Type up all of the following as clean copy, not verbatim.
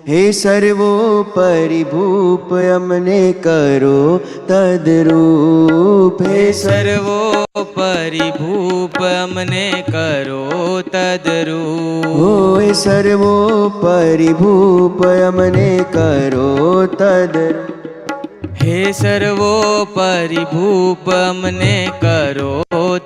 हे सर्वोपरि भूप अमने करो तद्रूप। हे सर्वोपरि भूप अमने करो तद्रूप। हे सर्वोपरि भूप अमने करो तद्रूप। हे सर्वोपरि भूप अमने करो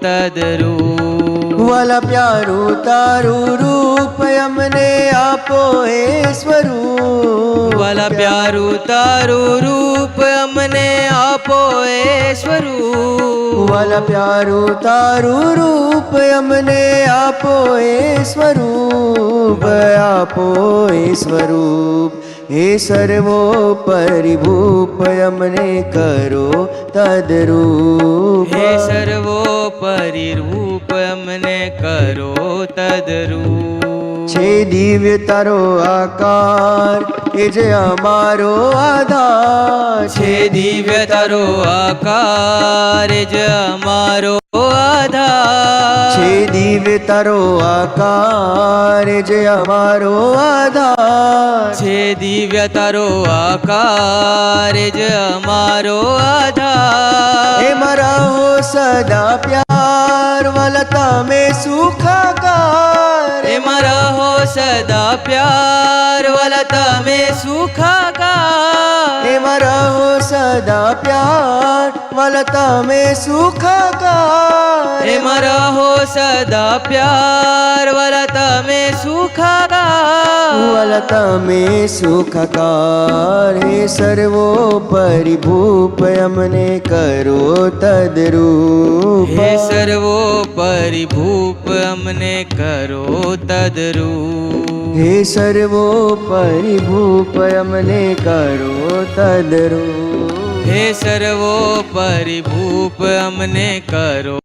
तद्रूप। वाला प्यारू तारू रूप अमने आपो हे स्वरूप। वाला प्यारू तारू रूप अमने आपो हे स्वरूप। वाला प्यारू तारू रूप अमने आपो हे स्वरूप। आपो हे स्वरूप। हे सर्वोपरि भूप अमने करो तद्रूप। हे सर्वोपरि रूप अमने करो तद्रूप। छे दिव्य तारो आकार ए जे अमारो आधार। छे दिव्य तारो आकार ए जे अमारो आधार। छे दिव्य तारो आकार ए जे अमारो आधार। छे दिव्य तारो आकार ए जे अमारो आधार। ए मारा हो सदा प्यार वाला तमे सुखाकार। ए मारा हो सदा प्यार वाला तमे सुखाकार। ए मारा हो सदा प्यार वाला तमे सुखाकार। ए मारा हो सदा प्यार वाला तमे सुखाकार। वाला तमे सुखाकार। हे सर्वोपरि भूप अमने करो तद्रूप। हे सर्वोपरि भूप अमने करो तद्रूप। हे सर्वोपरि भूप अमने करो तद्रूप। हे सर्वोपरि भूप अमने करो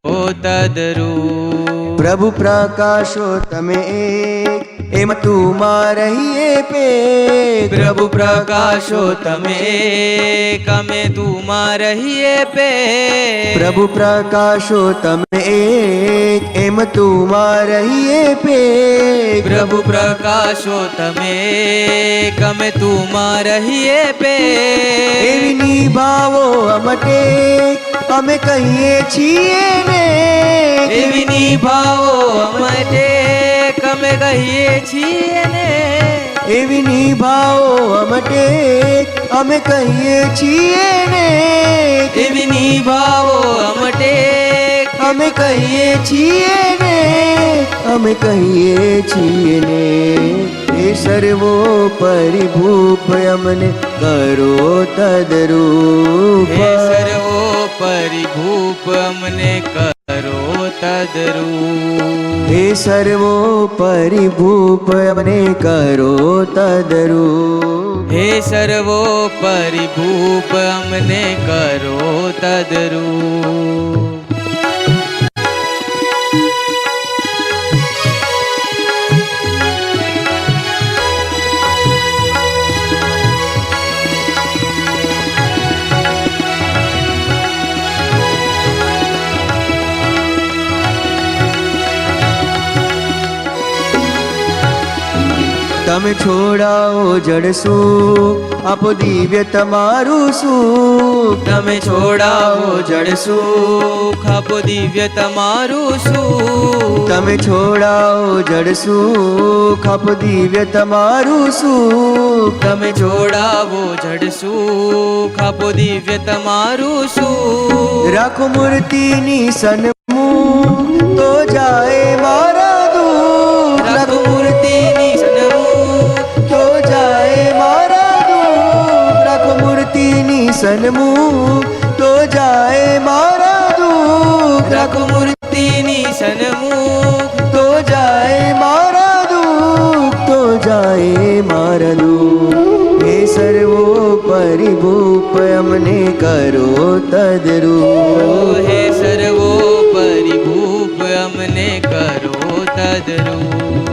तद्रूप। प्रभु प्रकाशो तमे एक एम तुम्हारहिए पे। प्रभु प्रकाशो तमे एक अमे तुम्हारहिए पे। प्रभु प्रकाशो तमे एक एम तुम्हारहिए पे। प्रभु प्रकाशो तमे एक अमे तुम्हारहिए पे। एवी निभावो अमटे અમે કહીએ છીએ ને। એવી નિભાવો અમટે અમે કહીએ છીએ ને। એવી નિભાવો અમટે અમે કહીએ છીએ ને। એવી નિભાવો અમટે અમે કહીએ છીએ ને। અમે કહીએ છીએ ને। हे सर्वोपरि भूप अमने करो तद्रूप। हे सर्वोपरि भूप अमने करो तद्रूप। हे सर्वोपरि भूप अमने करो तद्रूप। हे सर्वोपरि भूप अमने करो तद्रूप। તમે છોડાવો જડસુ આપો દિવ્ય તમારું સુખ। તમે છોડાવો જડ સુખ આપો દિવ્ય તમારું સુખ। તમે છોડાવો જડસુ આપો દિવ્ય તમારું સુખ। તમે છોડાવો જડ સુખ આપો દિવ્ય તમારું સુખ। રાખો મૂર્તિની સન્મુખ તો જાય મારા દુઃખ। રાખો મૂર્તિની સન્મુખ તો જાય મારા દુઃખ। રાખો મૂર્તિની સન્મુખ તો જાય મારા દુઃખ। રાખો મૂર્તિની સન્મુખ તો જાય મારા દુઃખ। તો જાય મારા દુઃખ। હે સર્વોપરિ ભૂપ અમને કરો તદ્રૂપ। હે સર્વોપરિ ભૂપ અમને કરો તદ્રૂપ।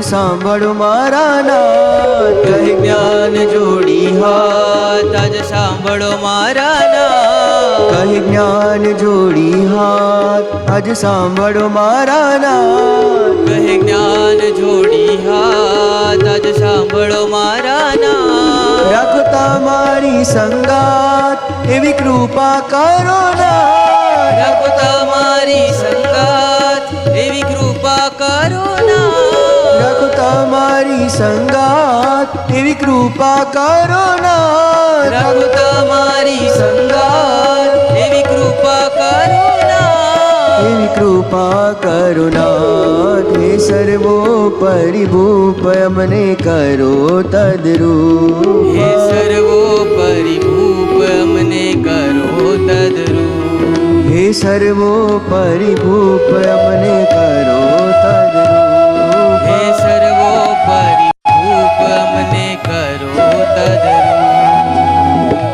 સાંભળો મારા નાથ કહે જ્ઞાન જોડી હાથ આજ સાંભળો મારા નાથ કહે જ્ઞાન જોડી હાથ આજ સાંભળો મારા નાથ કહે જ્ઞાન જોડી હાથ આજ સાંભળો મારા નાથ રાખો તમારી સંગાત એવી કૃપા કરો નાથ રાખો તમારી સંગાત એવી કૃપા કરો નાથ રાખો તમારી સંગાત એવી કૃપા કરો નાથ રાખો તમારી સંગાત એવી કૃપા કરો નાથ એવી કૃપા કરો નાથ હે સર્વોપરી ભૂપ અમને કરો તદરૂપ હે સર્વોપરી ભૂપ અમને કરો તદરૂપ હે સર્વોપરી ભૂપ અમને કરો તદરૂપ હે સર્વોપરી ભૂપ અમને કરો તદરૂપ